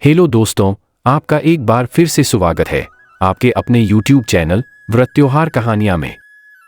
Hello दोस्तों, आपका एक बार फिर से स्वागत है आपके अपने YouTube चैनल व्रत त्योहार कहानियां में।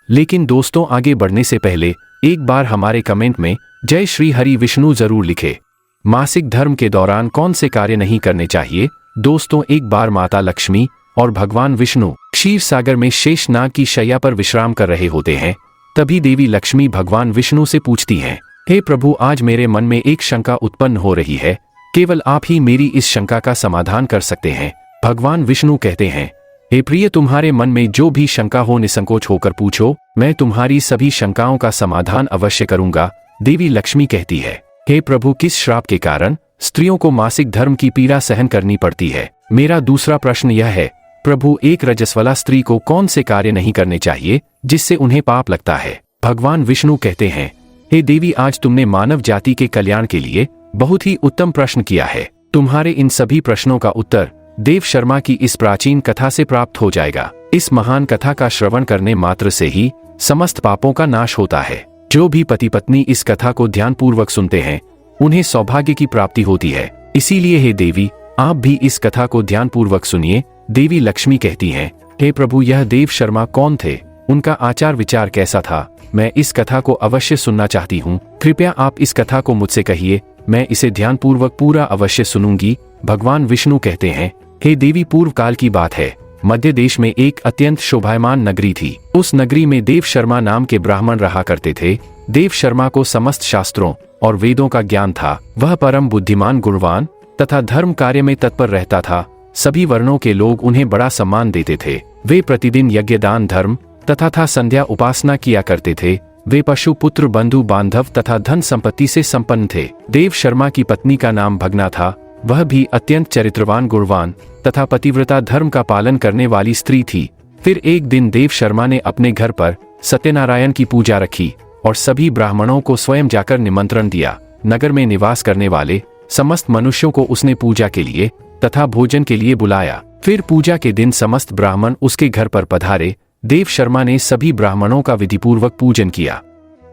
लेकिन दोस्तों, आगे बढ़ने से पहले एक बार हमारे कमेंट में जय श्री हरि विष्णु जरूर लिखे। मासिक धर्म के दौरान कौन से कार्य नहीं करने चाहिए? दोस्तों, एक बार माता लक्ष्मी और भगवान विष्णु क्षीर सागर में शेषनाग की शैया पर विश्राम कर रहे होते हैं। तभी देवी लक्ष्मी भगवान विष्णु से पूछती हैं, हे प्रभु, आज मेरे मन में एक शंका उत्पन्न हो रही है, केवल आप ही मेरी इस शंका का समाधान कर सकते हैं। भगवान विष्णु कहते हैं, हे प्रिय, तुम्हारे मन में जो भी शंका हो निसंकोच होकर पूछो, मैं तुम्हारी सभी शंकाओं का समाधान अवश्य करूंगा। देवी लक्ष्मी कहती है, हे प्रभु, किस श्राप के कारण स्त्रियों को मासिक धर्म की पीड़ा सहन करनी पड़ती है? मेरा दूसरा प्रश्न यह है, प्रभु, एक रजस्वला स्त्री को कौन से कार्य नहीं करने चाहिए जिससे उन्हें पाप लगता है? भगवान विष्णु कहते हैं, हे देवी, आज तुमने मानव जाति के कल्याण के लिए बहुत ही उत्तम प्रश्न किया है। तुम्हारे इन सभी प्रश्नों का उत्तर देव शर्मा की इस प्राचीन कथा से प्राप्त हो जाएगा। इस महान कथा का श्रवण करने मात्र से ही समस्त पापों का नाश होता है। जो भी पति पत्नी इस कथा को ध्यानपूर्वक सुनते हैं, उन्हें सौभाग्य की प्राप्ति होती है। इसीलिए हे देवी, आप भी इस कथा को ध्यानपूर्वक सुनिए। देवी लक्ष्मी कहती हैं, हे प्रभु, यह देव शर्मा कौन थे? उनका आचार विचार कैसा था? मैं इस कथा को अवश्य सुनना चाहती हूँ। कृपया आप इस कथा को मुझसे कहिए, मैं इसे ध्यानपूर्वक पूरा अवश्य सुनूंगी। भगवान विष्णु कहते हैं, हे देवी, पूर्व काल की बात है। मध्य देश में एक अत्यंत शोभायमान नगरी थी। उस नगरी में देव शर्मा नाम के ब्राह्मण रहा करते थे। देव शर्मा को समस्त शास्त्रों और वेदों का ज्ञान था। वह परम बुद्धिमान, गुणवान तथा धर्म कार्य में तत्पर रहता था। सभी वर्णों के लोग उन्हें बड़ा सम्मान देते थे। वे प्रतिदिन यज्ञ, दान, धर्म तथा संध्या उपासना किया करते थे। वे पशु, पुत्र, बंधु बांधव तथा धन संपत्ति से संपन्न थे। देव शर्मा की पत्नी का नाम भगना था। वह भी अत्यंत चरित्रवान, गुणवान तथा पतिव्रता, धर्म का पालन करने वाली स्त्री थी। फिर एक दिन देव शर्मा ने अपने घर पर सत्यनारायण की पूजा रखी और सभी ब्राह्मणों को स्वयं जाकर निमंत्रण दिया। नगर में निवास करने वाले समस्त मनुष्यों को उसने पूजा के लिए तथा भोजन के लिए बुलाया। फिर पूजा के दिन समस्त ब्राह्मण उसके घर पर पधारे। देव शर्मा ने सभी ब्राह्मणों का विधिपूर्वक पूजन किया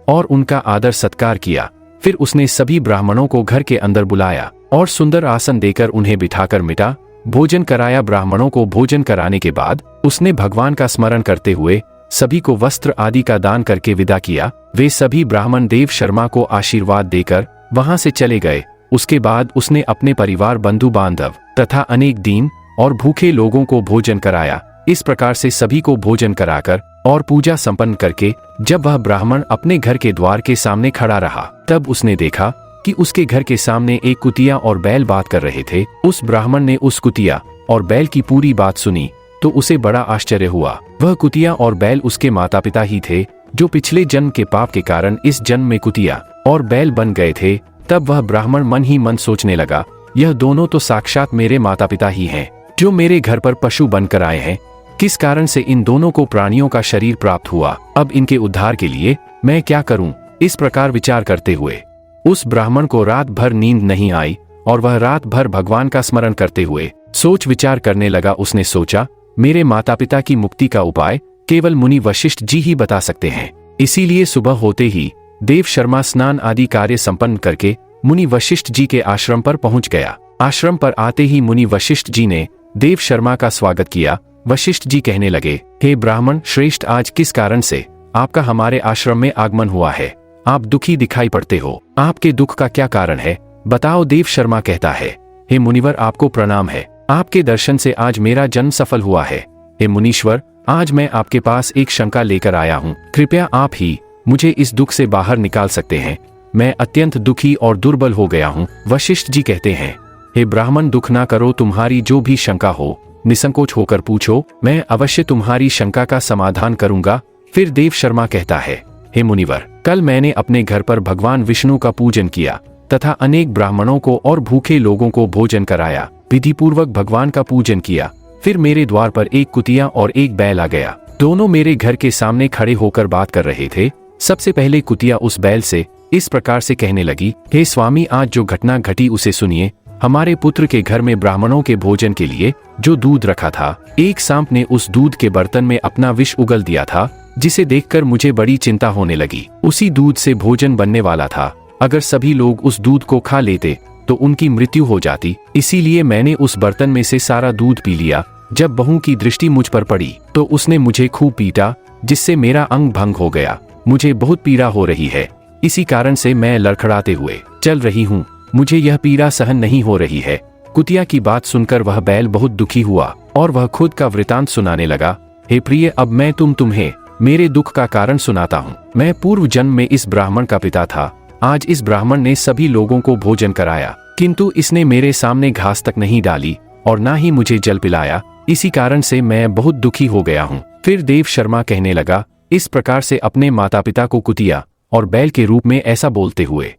और उनका आदर सत्कार किया। फिर उसने सभी ब्राह्मणों को घर के अंदर बुलाया और सुंदर आसन देकर उन्हें बिठाकर मिठा भोजन कराया। ब्राह्मणों को भोजन कराने के बाद उसने भगवान का स्मरण करते हुए सभी को वस्त्र आदि का दान करके विदा किया। वे सभी ब्राह्मण देव शर्मा को आशीर्वाद देकर वहां से चले गए। उसके बाद उसने अपने परिवार, बंधु बांधव तथा अनेक दीन और भूखे लोगों को भोजन कराया। इस प्रकार से सभी को भोजन कराकर और पूजा संपन्न करके जब वह ब्राह्मण अपने घर के द्वार के सामने खड़ा रहा, तब उसने देखा कि उसके घर के सामने एक कुतिया और बैल बात कर रहे थे। उस ब्राह्मण ने उस कुतिया और बैल की पूरी बात सुनी तो उसे बड़ा आश्चर्य हुआ। वह कुतिया और बैल उसके माता पिता ही थे, जो पिछले जन्म के पाप के कारण इस जन्म में कुतिया और बैल बन गए थे। तब वह ब्राह्मण मन ही मन सोचने लगा, यह दोनों तो साक्षात मेरे माता पिता ही हैं, जो मेरे घर पर पशु बनकर आए हैं। किस कारण से इन दोनों को प्राणियों का शरीर प्राप्त हुआ? अब इनके उद्धार के लिए मैं क्या करूं? इस प्रकार विचार करते हुए उस ब्राह्मण को रात भर नींद नहीं आई और वह रात भर भगवान का स्मरण करते हुए सोच विचार करने लगा। उसने सोचा, मेरे माता पिता की मुक्ति का उपाय केवल मुनि वशिष्ठ जी ही बता सकते हैं। इसीलिए सुबह होते ही देव शर्मा स्नान आदि कार्य संपन्न करके मुनि वशिष्ठ जी के आश्रम पर पहुंच गया। आश्रम पर आते ही मुनि वशिष्ठ जी ने देव शर्मा का स्वागत किया। वशिष्ठ जी कहने लगे, हे ब्राह्मण श्रेष्ठ, आज किस कारण से आपका हमारे आश्रम में आगमन हुआ है? आप दुखी दिखाई पड़ते हो। आपके दुख का क्या कारण है? बताओ। देव शर्मा कहता है, हे मुनिवर, आपको प्रणाम है। आपके दर्शन से आज मेरा जन्म सफल हुआ है। हे मुनीश्वर, आज मैं आपके पास एक शंका लेकर आया हूँ। कृपया आप ही मुझे इस दुख से बाहर निकाल सकते हैं। मैं अत्यंत दुखी और दुर्बल हो गया हूँ। वशिष्ठ जी कहते हैं, हे ब्राह्मण, दुख ना करो। तुम्हारी जो भी शंका हो निसंकोच होकर पूछो, मैं अवश्य तुम्हारी शंका का समाधान करूंगा। फिर देव शर्मा कहता है, हे मुनिवर, कल मैंने अपने घर पर भगवान विष्णु का पूजन किया तथा अनेक ब्राह्मणों को और भूखे लोगों को भोजन कराया। विधिपूर्वक भगवान का पूजन किया। फिर मेरे द्वार पर एक कुतिया और एक बैल आ गया। दोनों मेरे घर के सामने खड़े होकर बात कर रहे थे। सबसे पहले कुतिया उस बैल से इस प्रकार से कहने लगी, हे स्वामी, आज जो घटना घटी उसे सुनिए। हमारे पुत्र के घर में ब्राह्मणों के भोजन के लिए जो दूध रखा था, एक सांप ने उस दूध के बर्तन में अपना विष उगल दिया था, जिसे देखकर मुझे बड़ी चिंता होने लगी। उसी दूध से भोजन बनने वाला था। अगर सभी लोग उस दूध को खा लेते तो उनकी मृत्यु हो जाती, इसीलिए मैंने उस बर्तन में से सारा दूध पी लिया। जब बहू की दृष्टि मुझ पर पड़ी तो उसने मुझे खूब पीटा, जिससे मेरा अंग भंग हो गया। मुझे बहुत पीड़ा हो रही है, इसी कारण से मैं लड़खड़ाते हुए चल रही हूँ। मुझे यह पीड़ा सहन नहीं हो रही है। कुतिया की बात सुनकर वह बैल बहुत दुखी हुआ और वह खुद का वृतांत सुनाने लगा। हे प्रिय, अब मैं तुम्हें मेरे दुख का कारण सुनाता हूँ। मैं पूर्व जन्म में इस ब्राह्मण का पिता था। आज इस ब्राह्मण ने सभी लोगों को भोजन कराया, किंतु इसने मेरे सामने घास तक नहीं डाली और ना ही मुझे जल पिलाया। इसी कारण से मैं बहुत दुखी हो गया हूँ। फिर देव शर्मा कहने लगा, इस प्रकार से अपने माता पिता को कुतिया और बैल के रूप में ऐसा बोलते हुए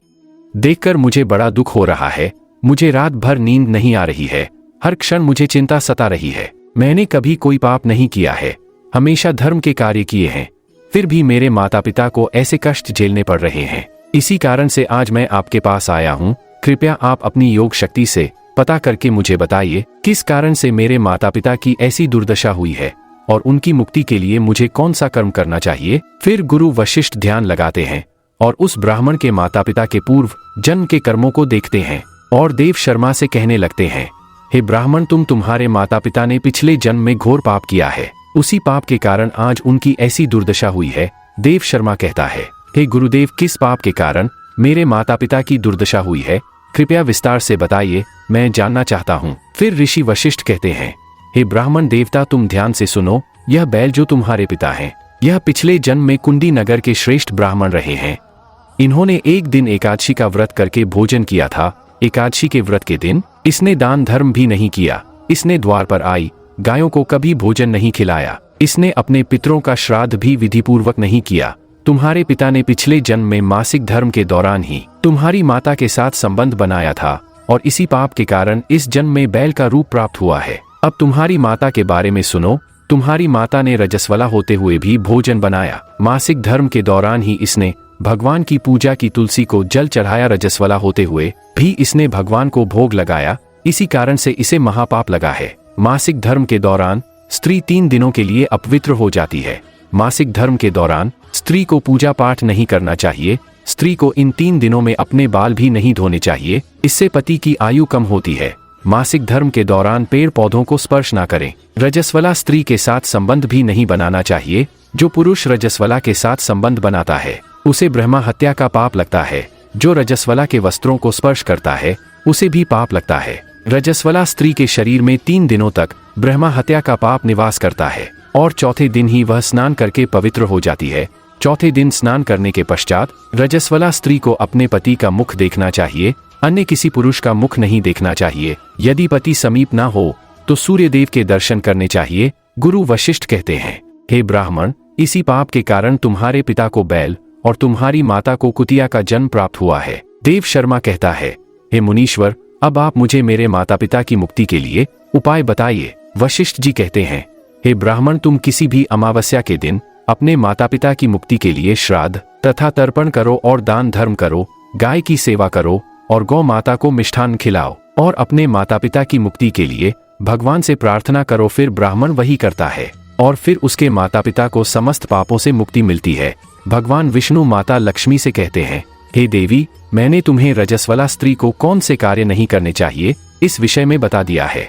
देखकर मुझे बड़ा दुख हो रहा है। मुझे रात भर नींद नहीं आ रही है, हर क्षण मुझे चिंता सता रही है। मैंने कभी कोई पाप नहीं किया है, हमेशा धर्म के कार्य किए हैं, फिर भी मेरे माता पिता को ऐसे कष्ट झेलने पड़ रहे हैं। इसी कारण से आज मैं आपके पास आया हूँ। कृपया आप अपनी योग शक्ति से पता करके मुझे बताइए, किस कारण से मेरे माता पिता की ऐसी दुर्दशा हुई है और उनकी मुक्ति के लिए मुझे कौन सा कर्म करना चाहिए। फिर गुरु वशिष्ठ ध्यान लगाते हैं और उस ब्राह्मण के माता पिता के पूर्व जन्म के कर्मों को देखते हैं और देव शर्मा से कहने लगते हैं, हे ब्राह्मण, तुम्हारे माता पिता ने पिछले जन्म में घोर पाप किया है, उसी पाप के कारण आज उनकी ऐसी दुर्दशा हुई है। देव शर्मा कहता है, हे गुरुदेव, किस पाप के कारण मेरे माता पिता की दुर्दशा हुई है, कृपया विस्तार से बताइए, मैं जानना चाहता हूँ। फिर ऋषि वशिष्ठ कहते हैं, हे ब्राह्मण देवता, तुम ध्यान से सुनो। यह बैल जो तुम्हारे पिता हैं, यह पिछले जन्म में कुंडी नगर के श्रेष्ठ ब्राह्मण रहे हैं। इन्होंने एक दिन एकादशी का व्रत करके भोजन किया था। एकादशी के व्रत के दिन इसने दान धर्म भी नहीं किया। इसने द्वार पर आई गायों को कभी भोजन नहीं खिलाया। इसने अपने पितरों का श्राद्ध भी विधिपूर्वक नहीं किया। तुम्हारे पिता ने पिछले जन्म में मासिक धर्म के दौरान ही तुम्हारी माता के साथ संबंध बनाया था और इसी पाप के कारण इस जन्म में बैल का रूप प्राप्त हुआ है। अब तुम्हारी माता के बारे में सुनो। तुम्हारी माता ने रजस्वला होते हुए भी भोजन बनाया। मासिक धर्म के दौरान ही इसने भगवान की पूजा की, तुलसी को जल चढ़ाया। रजस्वला होते हुए भी इसने भगवान को भोग लगाया, इसी कारण से इसे महापाप लगा है। मासिक धर्म के दौरान स्त्री 3 दिनों के लिए अपवित्र हो जाती है। मासिक धर्म के दौरान स्त्री को पूजा पाठ नहीं करना चाहिए। स्त्री को इन 3 दिनों में अपने बाल भी नहीं धोने चाहिए, इससे पति की आयु कम होती है। मासिक धर्म के दौरान पेड़ पौधों को स्पर्श ना करें। रजस्वला स्त्री के साथ संबंध भी नहीं बनाना चाहिए। जो पुरुष रजस्वला के साथ संबंध बनाता है उसे ब्रह्मा हत्या का पाप लगता है। जो रजस्वला के वस्त्रों को स्पर्श करता है उसे भी पाप लगता है। रजस्वला स्त्री के शरीर में 3 दिनों तक ब्रह्मा हत्या का पाप निवास करता है और चौथे दिन ही वह स्नान करके पवित्र हो जाती है। चौथे दिन स्नान करने के पश्चात रजस्वला स्त्री को अपने पति का मुख देखना चाहिए, अन्य किसी पुरुष का मुख नहीं देखना चाहिए। यदि पति समीप ना हो तो सूर्यदेव के दर्शन करने चाहिए। गुरु वशिष्ठ कहते हैं, हे ब्राह्मण, इसी पाप के कारण तुम्हारे पिता को बैल और तुम्हारी माता को कुतिया का जन्म प्राप्त हुआ है। देव शर्मा कहता है, हे मुनीश्वर, अब आप मुझे मेरे माता पिता की मुक्ति के लिए उपाय बताइए। वशिष्ठ जी कहते हैं, हे ब्राह्मण, तुम किसी भी अमावस्या के दिन अपने माता पिता की मुक्ति के लिए श्राद्ध तथा तर्पण करो और दान धर्म करो, गाय की सेवा करो और गौ माता को मिष्ठान खिलाओ और अपने माता पिता की मुक्ति के लिए भगवान से प्रार्थना करो। फिर ब्राह्मण वही करता है और फिर उसके माता पिता को समस्त पापों से मुक्ति मिलती है। भगवान विष्णु माता लक्ष्मी से कहते हैं, हे देवी, मैंने तुम्हें रजस्वला स्त्री को कौन से कार्य नहीं करने चाहिए इस विषय में बता दिया है।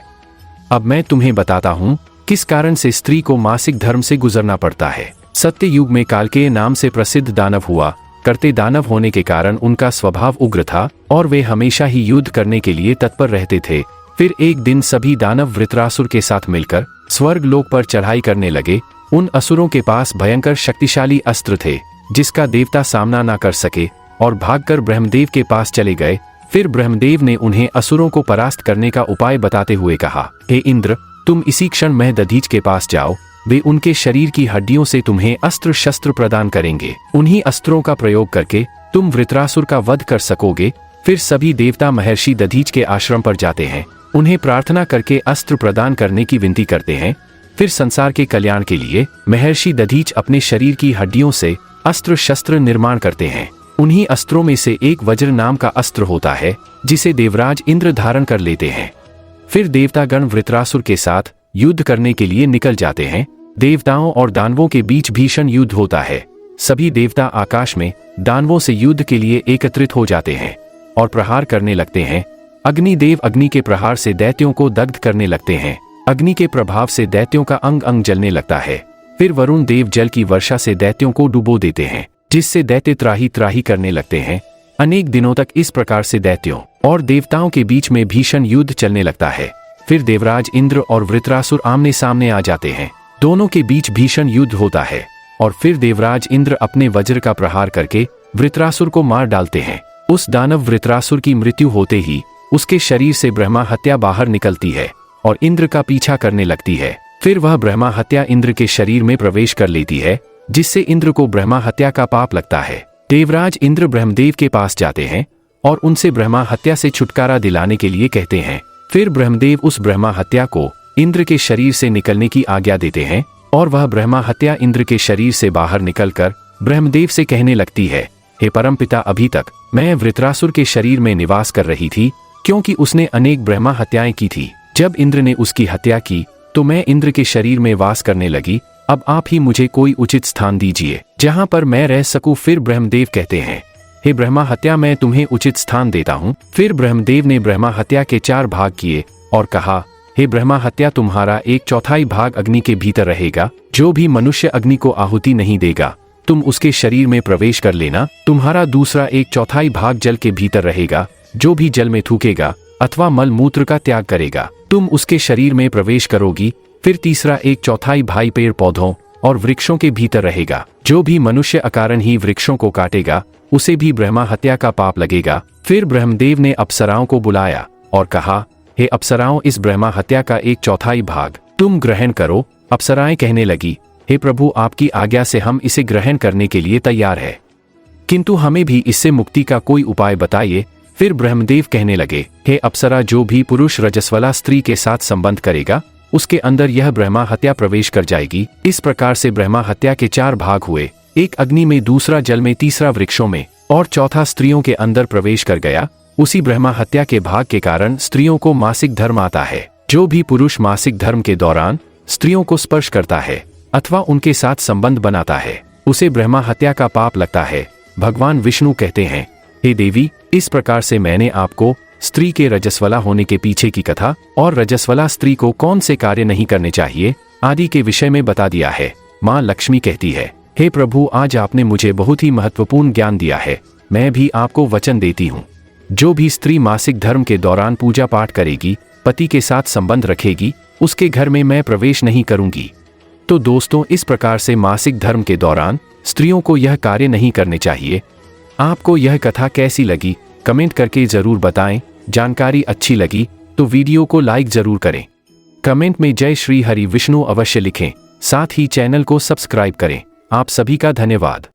अब मैं तुम्हें बताता हूँ किस कारण से स्त्री को मासिक धर्म से गुजरना पड़ता है। सत्य युग में कालकेय नाम से प्रसिद्ध दानव हुआ करते। दानव होने के कारण उनका स्वभाव उग्र था और वे हमेशा ही युद्ध करने के लिए तत्पर रहते थे। फिर एक दिन सभी दानव वृत्रासुर के साथ मिलकर स्वर्ग लोक पर चढ़ाई करने लगे। उन असुरों के पास भयंकर शक्तिशाली अस्त्र थे जिसका देवता सामना ना कर सके और भागकर ब्रह्मदेव के पास चले गए। फिर ब्रह्मदेव ने उन्हें असुरों को परास्त करने का उपाय बताते हुए कहा, हे इंद्र, तुम इसी क्षण महदधीच के पास जाओ। वे उनके शरीर की हड्डियों से तुम्हें अस्त्र शस्त्र प्रदान करेंगे। उन्हीं अस्त्रों का प्रयोग करके तुम वृत्रासुर का वध कर सकोगे। फिर सभी देवता महर्षि दधीच के आश्रम पर जाते हैं, उन्हें प्रार्थना करके अस्त्र प्रदान करने की विनती करते हैं। फिर संसार के कल्याण के लिए महर्षि दधीच अपने शरीर की हड्डियों से अस्त्र शस्त्र निर्माण करते हैं। उन्हीं अस्त्रों में से एक वज्र नाम का अस्त्र होता है जिसे देवराज इंद्र धारण कर लेते हैं। फिर देवतागण वृत्रासुर के साथ युद्ध करने के लिए निकल जाते हैं। देवताओं और दानवों के बीच भीषण युद्ध होता है। सभी देवता आकाश में दानवों से युद्ध के लिए एकत्रित हो जाते हैं और प्रहार करने लगते हैं। अग्निदेव अग्नि के प्रहार से दैत्यों को दग्ध करने लगते हैं। अग्नि के प्रभाव से दैत्यों का अंग अंग जलने लगता है। फिर वरुण देव जल की वर्षा से दैत्यों को डुबो देते हैं, जिससे दैत्य त्राही त्राही करने लगते हैं। अनेक दिनों तक इस प्रकार से दैत्यों और देवताओं के बीच में भीषण युद्ध चलने लगता है। फिर देवराज इंद्र और वृत्रासुर आमने सामने आ जाते हैं। दोनों के बीच भीषण युद्ध होता है और फिर देवराज इंद्र अपने वज्र का प्रहार करके वृत्रासुर को मार डालते हैं। उस दानव वृत्रासुर की मृत्यु होते ही उसके शरीर से ब्रह्मा हत्या बाहर निकलती है और इंद्र का पीछा करने लगती है। फिर वह ब्रह्मा हत्या इंद्र के शरीर में प्रवेश कर लेती है, जिससे इंद्र को ब्रह्मा हत्या का पाप लगता है। देवराज इंद्र ब्रह्मदेव के पास जाते हैं और उनसे ब्रह्मा हत्या से छुटकारा दिलाने के लिए कहते हैं। फिर ब्रह्मदेव उस ब्रह्मा हत्या को इंद्र के शरीर से निकलने की आज्ञा देते हैं और वह ब्रह्मा हत्या इंद्र के शरीर से बाहर निकलकर ब्रह्मदेव से कहने लगती है, हे परमपिता, अभी तक मैं वृत्रासुर के शरीर में निवास कर रही थी, क्योंकि उसने अनेक ब्रह्मा हत्याएं की थी। जब इंद्र ने उसकी हत्या की तो मैं इंद्र के शरीर में वास करने लगी। अब आप ही मुझे कोई उचित स्थान दीजिए जहां पर मैं रह सकूं। फिर ब्रह्मदेव कहते हैं, हे ब्रह्मा हत्या, मैं तुम्हें उचित स्थान देता हूं। फिर ब्रह्मदेव ने ब्रह्मा हत्या के 4 भाग किए और कहा, हे ब्रह्मा हत्या, तुम्हारा 1/4 भाग अग्नि के भीतर रहेगा। जो भी मनुष्य अग्नि को आहुति नहीं देगा तुम उसके शरीर में प्रवेश कर लेना। तुम्हारा दूसरा 1/4 भाग जल के भीतर रहेगा। जो भी जल में थूकेगा अथवा मल मूत्र का त्याग करेगा तुम उसके शरीर में प्रवेश करोगी। फिर तीसरा 1/4 भाग पेड़ पौधों और वृक्षों के भीतर रहेगा। जो भी मनुष्य अकारण ही वृक्षों को काटेगा उसे भी ब्रह्मा हत्या का पाप लगेगा। फिर ब्रह्मदेव ने अप्सराओं को बुलाया और कहा, हे अप्सराओं, इस ब्रह्मा हत्या का 1/4 भाग तुम ग्रहण करो। अप्सराएं कहने लगी, हे प्रभु, आपकी आज्ञा से हम इसे ग्रहण करने के लिए तैयार है, किंतु हमें भी इससे मुक्ति का कोई उपाय बताइए। फिर ब्रह्मदेव कहने लगे, हे अप्सरा, जो भी पुरुष रजस्वला स्त्री के साथ संबंध करेगा उसके अंदर यह ब्रह्मा हत्या प्रवेश कर जाएगी। इस प्रकार से ब्रह्मा हत्या के 4 भाग हुए, एक अग्नि में, दूसरा जल में, तीसरा वृक्षों में और चौथा स्त्रियों के अंदर प्रवेश कर गया। उसी ब्रह्मा हत्या के भाग के कारण स्त्रियों को मासिक धर्म आता है। जो भी पुरुष मासिक धर्म के दौरान स्त्रियों को स्पर्श करता है अथवा उनके साथ संबंध बनाता है उसे ब्रह्मा हत्या का पाप लगता है। भगवान विष्णु कहते हैं, हे देवी, इस प्रकार से मैंने आपको स्त्री के रजस्वला होने के पीछे की कथा और रजस्वला स्त्री को कौन से कार्य नहीं करने चाहिए आदि के विषय में बता दिया है। माँ लक्ष्मी कहती है, हे प्रभु, आज आपने मुझे बहुत ही महत्वपूर्ण ज्ञान दिया है। मैं भी आपको वचन देती हूँ, जो भी स्त्री मासिक धर्म के दौरान पूजा पाठ करेगी, पति के साथ संबंध रखेगी, उसके घर में मैं प्रवेश नहीं करूंगी। तो दोस्तों, इस प्रकार से मासिक धर्म के दौरान स्त्रियों को यह कार्य नहीं करने चाहिए। आपको यह कथा कैसी लगी कमेंट करके जरूर बताएं। जानकारी अच्छी लगी तो वीडियो को लाइक जरूर करें। कमेंट में जय श्री हरि विष्णु अवश्य लिखें। साथ ही चैनल को सब्सक्राइब करें। आप सभी का धन्यवाद।